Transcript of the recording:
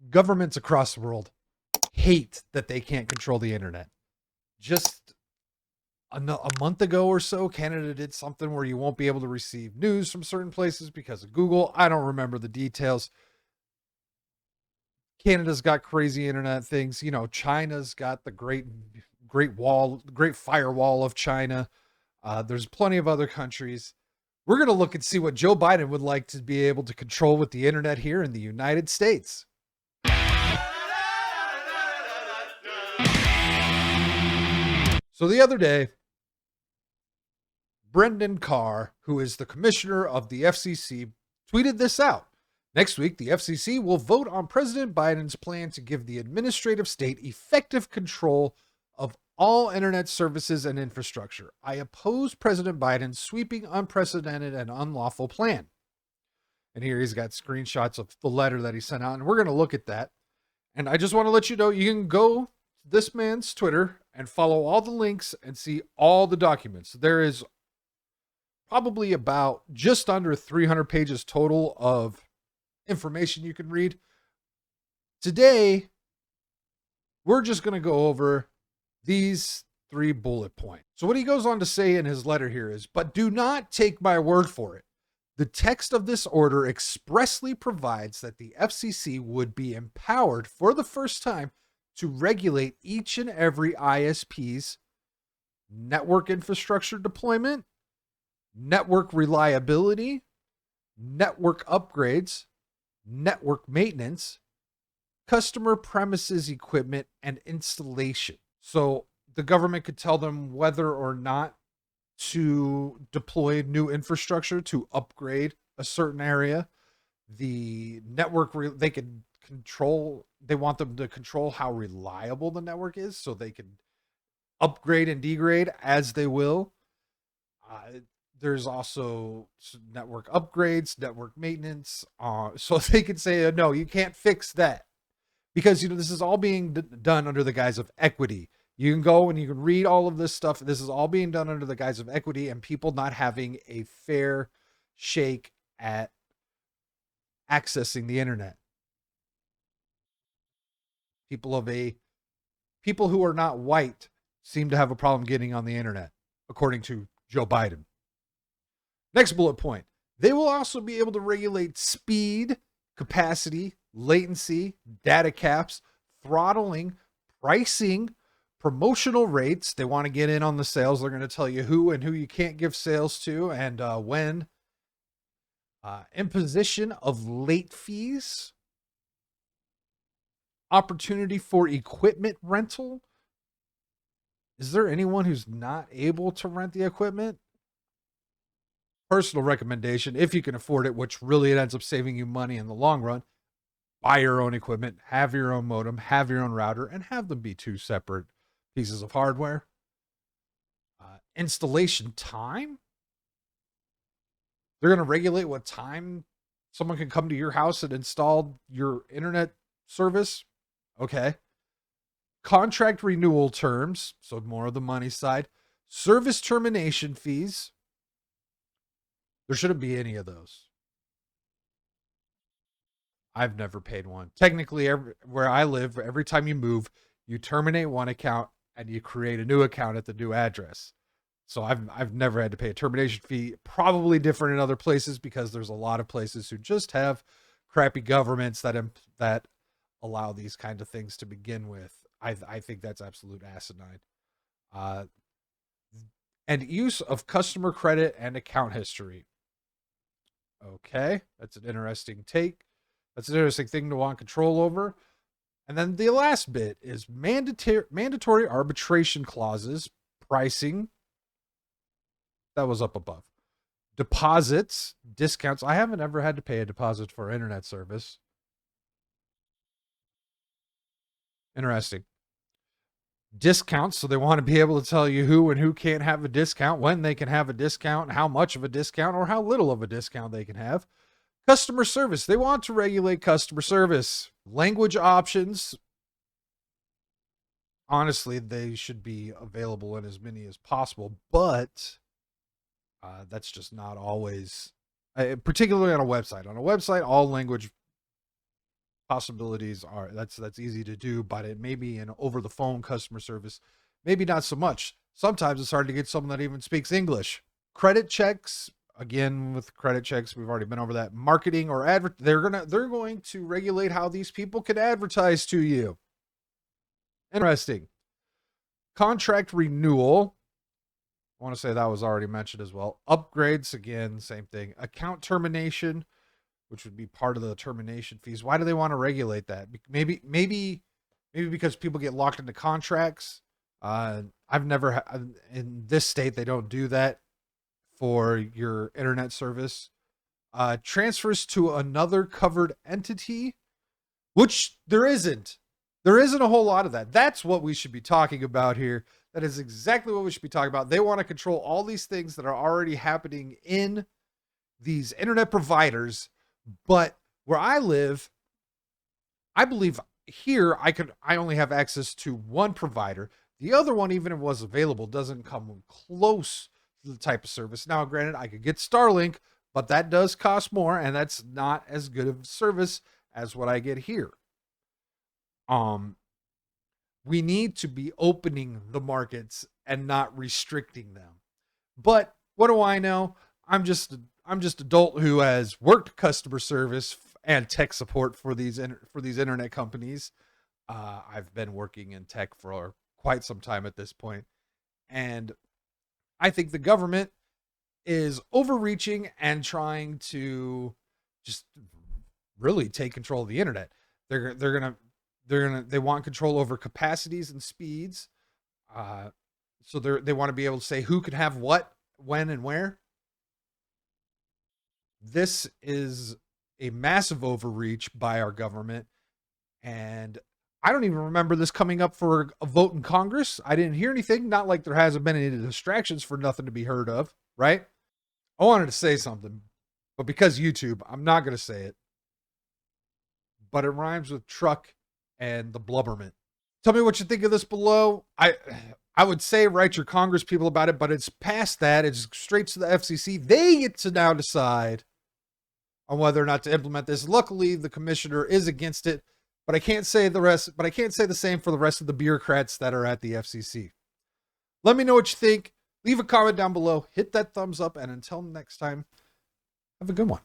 Governments across the world hate that they can't control the internet. Just a month ago or so, Canada did something where you won't be able to receive news from certain places because of Google. I don't remember the details. Canada's got crazy internet things. You know, China's got the great firewall of China. There's plenty of other countries. We're going to look and see what Joe Biden would like to be able to control with the internet here in the United States. So the other day, Brendan Carr, who is the commissioner of the FCC, tweeted this out. Next week, the FCC will vote on President Biden's plan to give the administrative state effective control of all internet services and infrastructure. I oppose President Biden's sweeping, unprecedented, and unlawful plan. And here he's got screenshots of the letter that he sent out, and we're going to look at that. And I just want to let you know, you can go to this man's Twitter and follow all the links and see all the documents. There is probably about just under 300 pages total of information you can read. Today, we're just going to go over these 3 bullet points. So what he goes on to say in his letter here is, but do not take my word for it. The text of this order expressly provides that the FCC would be empowered for the first time to regulate each and every ISP's network infrastructure deployment, network reliability, network upgrades, network maintenance, customer premises equipment, and installation. So the government could tell them whether or not to deploy new infrastructure to upgrade a certain area. The network, they could control, they want them to control how reliable the network is so they can upgrade and degrade as they will. There's also network upgrades, network maintenance. So they could say, no, you can't fix that. Because, you know, this is all being done under the guise of equity. You can go and you can read all of this stuff. This is all being done under the guise of equity and people not having a fair shake at accessing the internet. People who are not white seem to have a problem getting on the internet, according to Joe Biden. Next bullet point. They will also be able to regulate speed, capacity, latency, data caps, throttling, pricing, promotional rates. They want to get in on the sales. They're going to tell you who and who you can't give sales to and when. Imposition of late fees. Opportunity for equipment rental. Is there anyone who's not able to rent the equipment? Personal recommendation, if you can afford it, which really it ends up saving you money in the long run, buy your own equipment, have your own modem, have your own router, and have them be 2 separate pieces of hardware. Installation time. They're going to regulate what time someone can come to your house and install your internet service. Okay. Contract renewal terms. So more of the money side. Service termination fees. There shouldn't be any of those. I've never paid one. Technically, where I live, every time you move, you terminate one account and you create a new account at the new address. So I've never had to pay a termination fee. Probably different in other places because there's a lot of places who just have crappy governments that allow these kind of things to begin with. I think that's absolute asinine. And use of customer credit and account history. Okay, that's an interesting take. That's an interesting thing to want control over. And then the last bit is mandatory arbitration clauses, pricing. That was up above. Deposits, discounts. I haven't ever had to pay a deposit for internet service. Interesting. Discounts. So they want to be able to tell you who and who can't have a discount, when they can have a discount, how much of a discount or how little of a discount they can have. Customer service. They want to regulate customer service. Language options. Honestly, they should be available in as many as possible, but that's just not always, particularly on a website. On a website, all language possibilities are that's easy to do, but it may be an over the phone customer service, maybe not so much. Sometimes it's hard to get someone that even speaks English. Credit checks, again, with credit checks, we've already been over that. Marketing or they're going to regulate how these people can advertise to you. Interesting. Contract renewal, I want to say that was already mentioned as well. Upgrades, again, same thing. Account termination, which would be part of the termination fees. Why do they want to regulate that? Maybe because people get locked into contracts. I've never in this state they don't do that for your internet service. Transfers to another covered entity, which there isn't. There isn't a whole lot of that. That's what we should be talking about here. That is exactly what we should be talking about. They want to control all these things that are already happening in these internet providers. But where I live, I believe here I only have access to one provider. The other one, even if it was available, doesn't come close to the type of service. Now, granted, I could get Starlink, but that does cost more, and that's not as good of service as what I get here. We need to be opening the markets and not restricting them. But what do I know? I'm just adult who has worked customer service and tech support for these internet companies. I've been working in tech for quite some time at this point, and I think the government is overreaching and trying to just really take control of the internet. They want control over capacities and speeds. So they want to be able to say who can have what, when, and where. This is a massive overreach by our government, and I don't even remember this coming up for a vote in Congress. I didn't hear anything. Not like there hasn't been any distractions for nothing to be heard of, right? I wanted to say something, but because YouTube, I'm not going to say it. But it rhymes with truck and the blubberment. Tell me what you think of this below. I would say write your Congress people about it, but it's past that. It's straight to the FCC. They get to now decide on whether or not to implement this. Luckily, the commissioner is against it, but I can't say the rest. But I can't say the same for the rest of the bureaucrats that are at the FCC. Let me know what you think. Leave a comment down below. Hit that thumbs up, and until next time, have a good one.